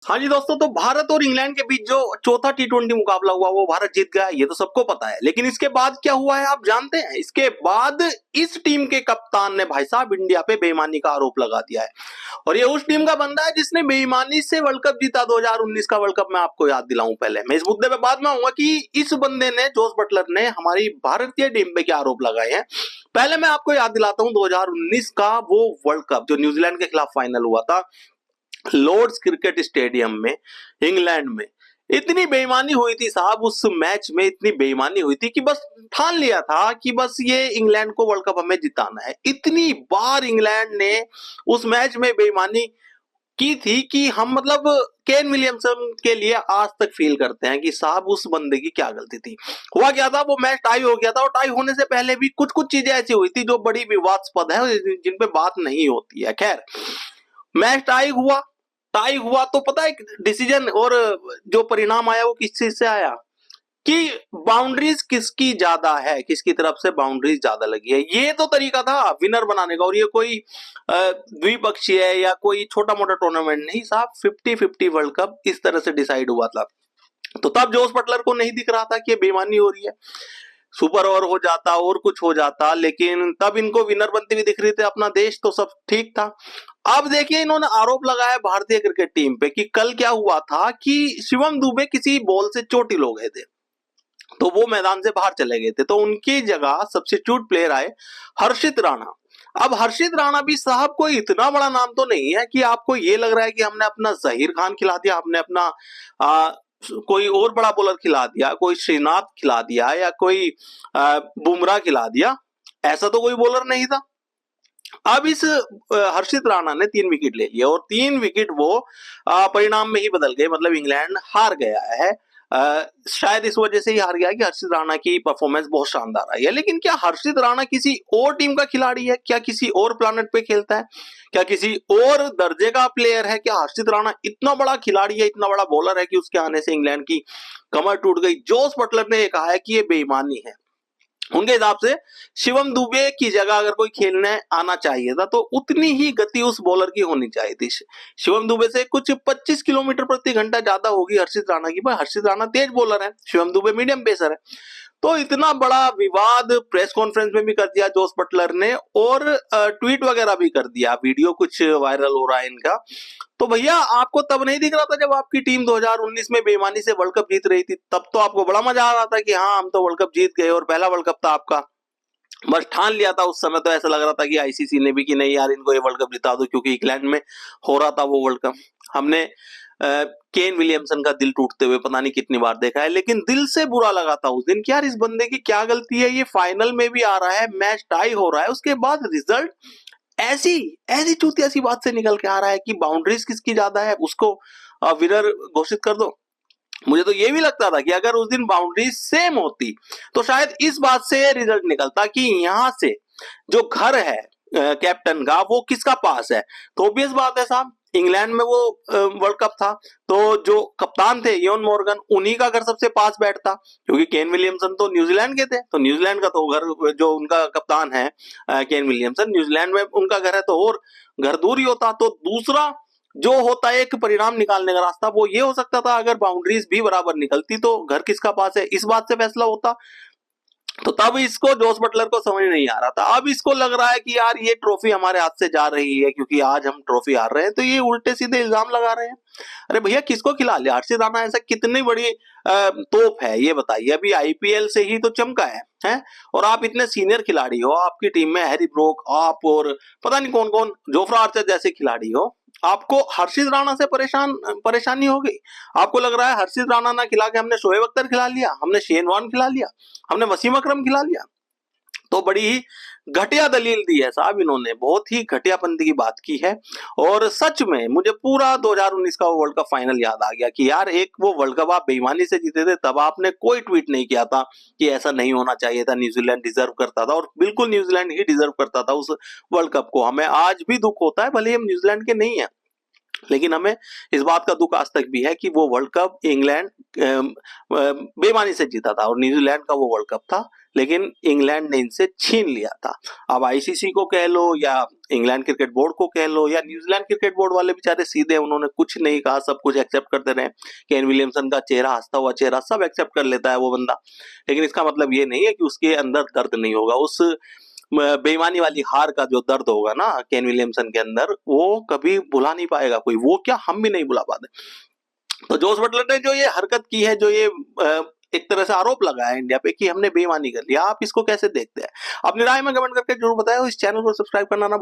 हाँ जी दोस्तों, तो भारत और इंग्लैंड के बीच जो चौथा टी20 मुकाबला हुआ वो भारत जीत गया, ये तो सबको पता है। लेकिन इसके बाद क्या हुआ है आप जानते हैं? इसके बाद इस टीम के कप्तान ने भाई साहब इंडिया पे बेईमानी का आरोप लगा दिया है। और ये उस टीम का बंदा है जिसने बेईमानी से वर्ल्ड कप जीता 2019 का वर्ल्ड कप। मैं आपको याद दिलाऊं, पहले मैं इस मुद्दे पे बाद में आऊंगा कि इस बंदे ने, जोस बटलर ने, हमारी भारतीय टीम पे क्या आरोप लगाए हैं। पहले मैं आपको याद दिलाता हूं 2019 का वो वर्ल्ड कप जो न्यूजीलैंड के खिलाफ फाइनल हुआ था लॉर्ड्स क्रिकेट स्टेडियम में, इंग्लैंड में। इतनी बेईमानी हुई थी साहब उस मैच में, इतनी बेईमानी हुई थी कि बस ठान लिया था कि बस ये इंग्लैंड को वर्ल्ड कप हमें जिताना है। इतनी बार इंग्लैंड ने उस मैच में बेईमानी की थी कि हम मतलब केन विलियमसन के लिए आज तक फील करते हैं कि साहब उस बंदे की क्या गलती थी। हुआ क्या था, वो मैच टाई हो गया था और टाई होने से पहले भी कुछ कुछ चीजें ऐसी हुई थी जो बड़ी विवादास्पद है, जिन पे बात नहीं होती है। खैर, मैच टाई हुआ तो पता है डिसीजन और जो परिणाम आया वो किस चीज से आया कि बाउंड्रीज किसकी ज्यादा है, किसकी तरफ से बाउंड्रीज ज्यादा लगी है। ये तो तरीका था विनर बनाने का, और ये कोई द्विपक्षीय है या कोई छोटा मोटा टूर्नामेंट नहीं साहब, 50-50 वर्ल्ड कप इस तरह से डिसाइड हुआ था। तो तब जोस बटलर को नहीं दिख रहा था कि ये बेईमानी हो रही है, सुपर ओवर हो जाता और कुछ हो जाता, लेकिन तब इनको विनर बनती हुई दिख रही थी अपना देश, तो सब ठीक था। अब देखिए इन्होंने आरोप लगाया भारतीय क्रिकेट टीम पे कि कल क्या हुआ था कि शिवम दुबे किसी बॉल से चोटिल हो गए थे, तो वो मैदान से बाहर चले गए थे। तो उनकी जगह सब्स्टिट्यूट प्लेयर आए हर्षित राणा। अब हर्षित राणा भी साहब कोई इतना बड़ा नाम तो नहीं है कि आपको ये लग रहा है कि हमने अपना जहीर खान खिला दिया, हमने अपना कोई और बड़ा बॉलर खिला दिया, कोई श्रीनाथ खिला दिया या कोई बुमराह खिला दिया। ऐसा तो कोई बॉलर नहीं था। अब इस हर्षित राणा ने 3 विकेट ले लिया और 3 विकेट वो परिणाम में ही बदल गए, मतलब इंग्लैंड हार गया है। शायद इस वजह से ही हार गया कि हर्षित राणा की परफॉर्मेंस बहुत शानदार आई है। लेकिन क्या हर्षित राणा किसी और टीम का खिलाड़ी है? क्या किसी और प्लानेट पे खेलता है? क्या किसी और दर्जे का प्लेयर है? क्या हर्षित राणा इतना बड़ा खिलाड़ी है, इतना बड़ा बॉलर है कि उसके आने से इंग्लैंड की कमर टूट गई? जोस बटलर ने कहा है कि ये बेईमानी है। उनके हिसाब से शिवम दुबे की जगह अगर कोई खेलने आना चाहिए था तो उतनी ही गति उस बॉलर की होनी चाहिए थी। शिवम दुबे से कुछ 25 किलोमीटर प्रति घंटा ज्यादा होगी हर्षित राणा की, पर हर्षित राणा तेज बॉलर है, शिवम दुबे मीडियम पेसर है। तो इतना बड़ा विवाद प्रेस कॉन्फ्रेंस में भी कर दिया जोस बटलर ने, और ट्वीट वगैरह भी कर दिया, वीडियो कुछ वायरल हो रहा है इनका। तो भैया आपको तब नहीं दिख रहा था जब आपकी टीम 2019 में बेईमानी से वर्ल्ड कप जीत रही थी? तब तो आपको बड़ा मजा आ रहा था कि हाँ हम तो वर्ल्ड कप जीत गए, और पहला वर्ल्ड कप था आपका। बस ठान लिया था उस समय, तो ऐसा लग रहा था कि आईसीसी ने भी कि नहीं यार इनको ये वर्ल्ड कप जिता दो, क्योंकि इंग्लैंड में हो रहा था वो वर्ल्ड कप। हमने केन विलियमसन का दिल टूटते हुए पता नहीं कितनी बार देखा है, लेकिन दिल से बुरा लगा था उस दिन कि यार इस बंदे की क्या गलती है, ये फाइनल में भी आ रहा है, मैच टाई हो रहा है, उसके बाद रिजल्ट ऐसी ऐसी चूतिया सी बात से निकल के आ रहा है कि बाउंड्रीज किसकी ज्यादा है, उसको विनर घोषित कर दो। मुझे तो ये भी लगता था कि अगर उस दिन बाउंड्रीज सेम होती तो शायद इस बात से रिजल्ट निकलता कि यहां से जो घर है कैप्टन का वो किसका पास है। तो ऑब्वियस बात है साहब, इंग्लैंड में वो वर्ल्ड कप था, तो जो कप्तान थे इयोन मॉर्गन, उन्हीं का घर सबसे पास बैठता, क्योंकि केन विलियमसन तो न्यूजीलैंड के थे, तो न्यूजीलैंड का तो घर, जो उनका कप्तान है केन विलियमसन, न्यूजीलैंड में उनका घर है, तो और घर दूर ही होता। तो दूसरा जो होता है एक परिणाम निकालने का रास्ता, वो ये हो सकता था अगर बाउंड्रीज भी बराबर निकलती तो घर किसका पास है इस बात से फैसला होता। तो तब इसको, जोस बटलर को समझ नहीं आ रहा था। अब इसको लग रहा है कि यार ये ट्रॉफी हमारे हाथ से जा रही है क्योंकि आज हम ट्रॉफी हार रहे हैं, तो ये उल्टे सीधे इल्जाम लगा रहे हैं। अरे भैया किसको खिला लिया? हर्षित राणा ऐसा कितनी बड़ी तोप है ये बताइए, अभी आईपीएल से ही तो चमका है? और आप इतने सीनियर खिलाड़ी हो, आपकी टीम में हैरी ब्रोक, आप और पता नहीं कौन कौन, जोफ्रा आर्चर जैसे खिलाड़ी हो, आपको हर्षित राणा से परेशानी हो गई? आपको लग रहा है हर्षित राणा ना खिला के हमने शोएब अख्तर खिला लिया, हमने शेन वॉर्न खिला लिया, हमने वसीम अकरम खिला लिया? तो बड़ी ही घटिया दलील दी है साहब इन्होंने, बहुत ही घटियापंती की बात की है। और सच में मुझे पूरा 2019 का वर्ल्ड कप फाइनल याद आ गया कि यार एक वो वर्ल्ड कप आप बेईमानी से जीते थे, तब आपने कोई ट्वीट नहीं किया था कि ऐसा नहीं होना चाहिए था, न्यूजीलैंड डिजर्व करता था, और बिल्कुल न्यूजीलैंड ही डिजर्व करता था उस वर्ल्ड कप को। हमें आज भी दुख होता है, भले ही हम न्यूजीलैंड के नहीं है, लेकिन हमें इस बात का दुख आज तक भी है कि वो वर्ल्ड कप इंग्लैंड बेईमानी से जीता था और न्यूजीलैंड का वो वर्ल्ड कप था, लेकिन इंग्लैंड ने इनसे छीन लिया था। अब आईसीसी को कह लो या इंग्लैंड क्रिकेट बोर्ड को कह लो या न्यूजीलैंड क्रिकेट बोर्ड वाले बेचारे सीधे, उन्होंने कुछ नहीं कहा, सब कुछ एक्सेप्ट करते रहे। केन विलियमसन का चेहरा, हंसता हुआ चेहरा सब एक्सेप्ट कर लेता है वो बंदा, लेकिन इसका मतलब ये नहीं है कि उसके अंदर दर्द नहीं होगा। उस बेईमानी वाली हार का जो दर्द होगा ना केन विलियमसन के अंदर, वो कभी भुला नहीं पाएगा कोई, वो क्या हम भी नहीं भुला पाते। तो जोस बटलर ने जो ये हरकत की है, जो ये एक तरह से आरोप लगाया इंडिया पे कि हमने बेईमानी कर लिया, आप इसको कैसे देखते हैं? अपनी राय में कमेंट करके जरूर बताएं और इस चैनल को सब्सक्राइब करना ना भूलें।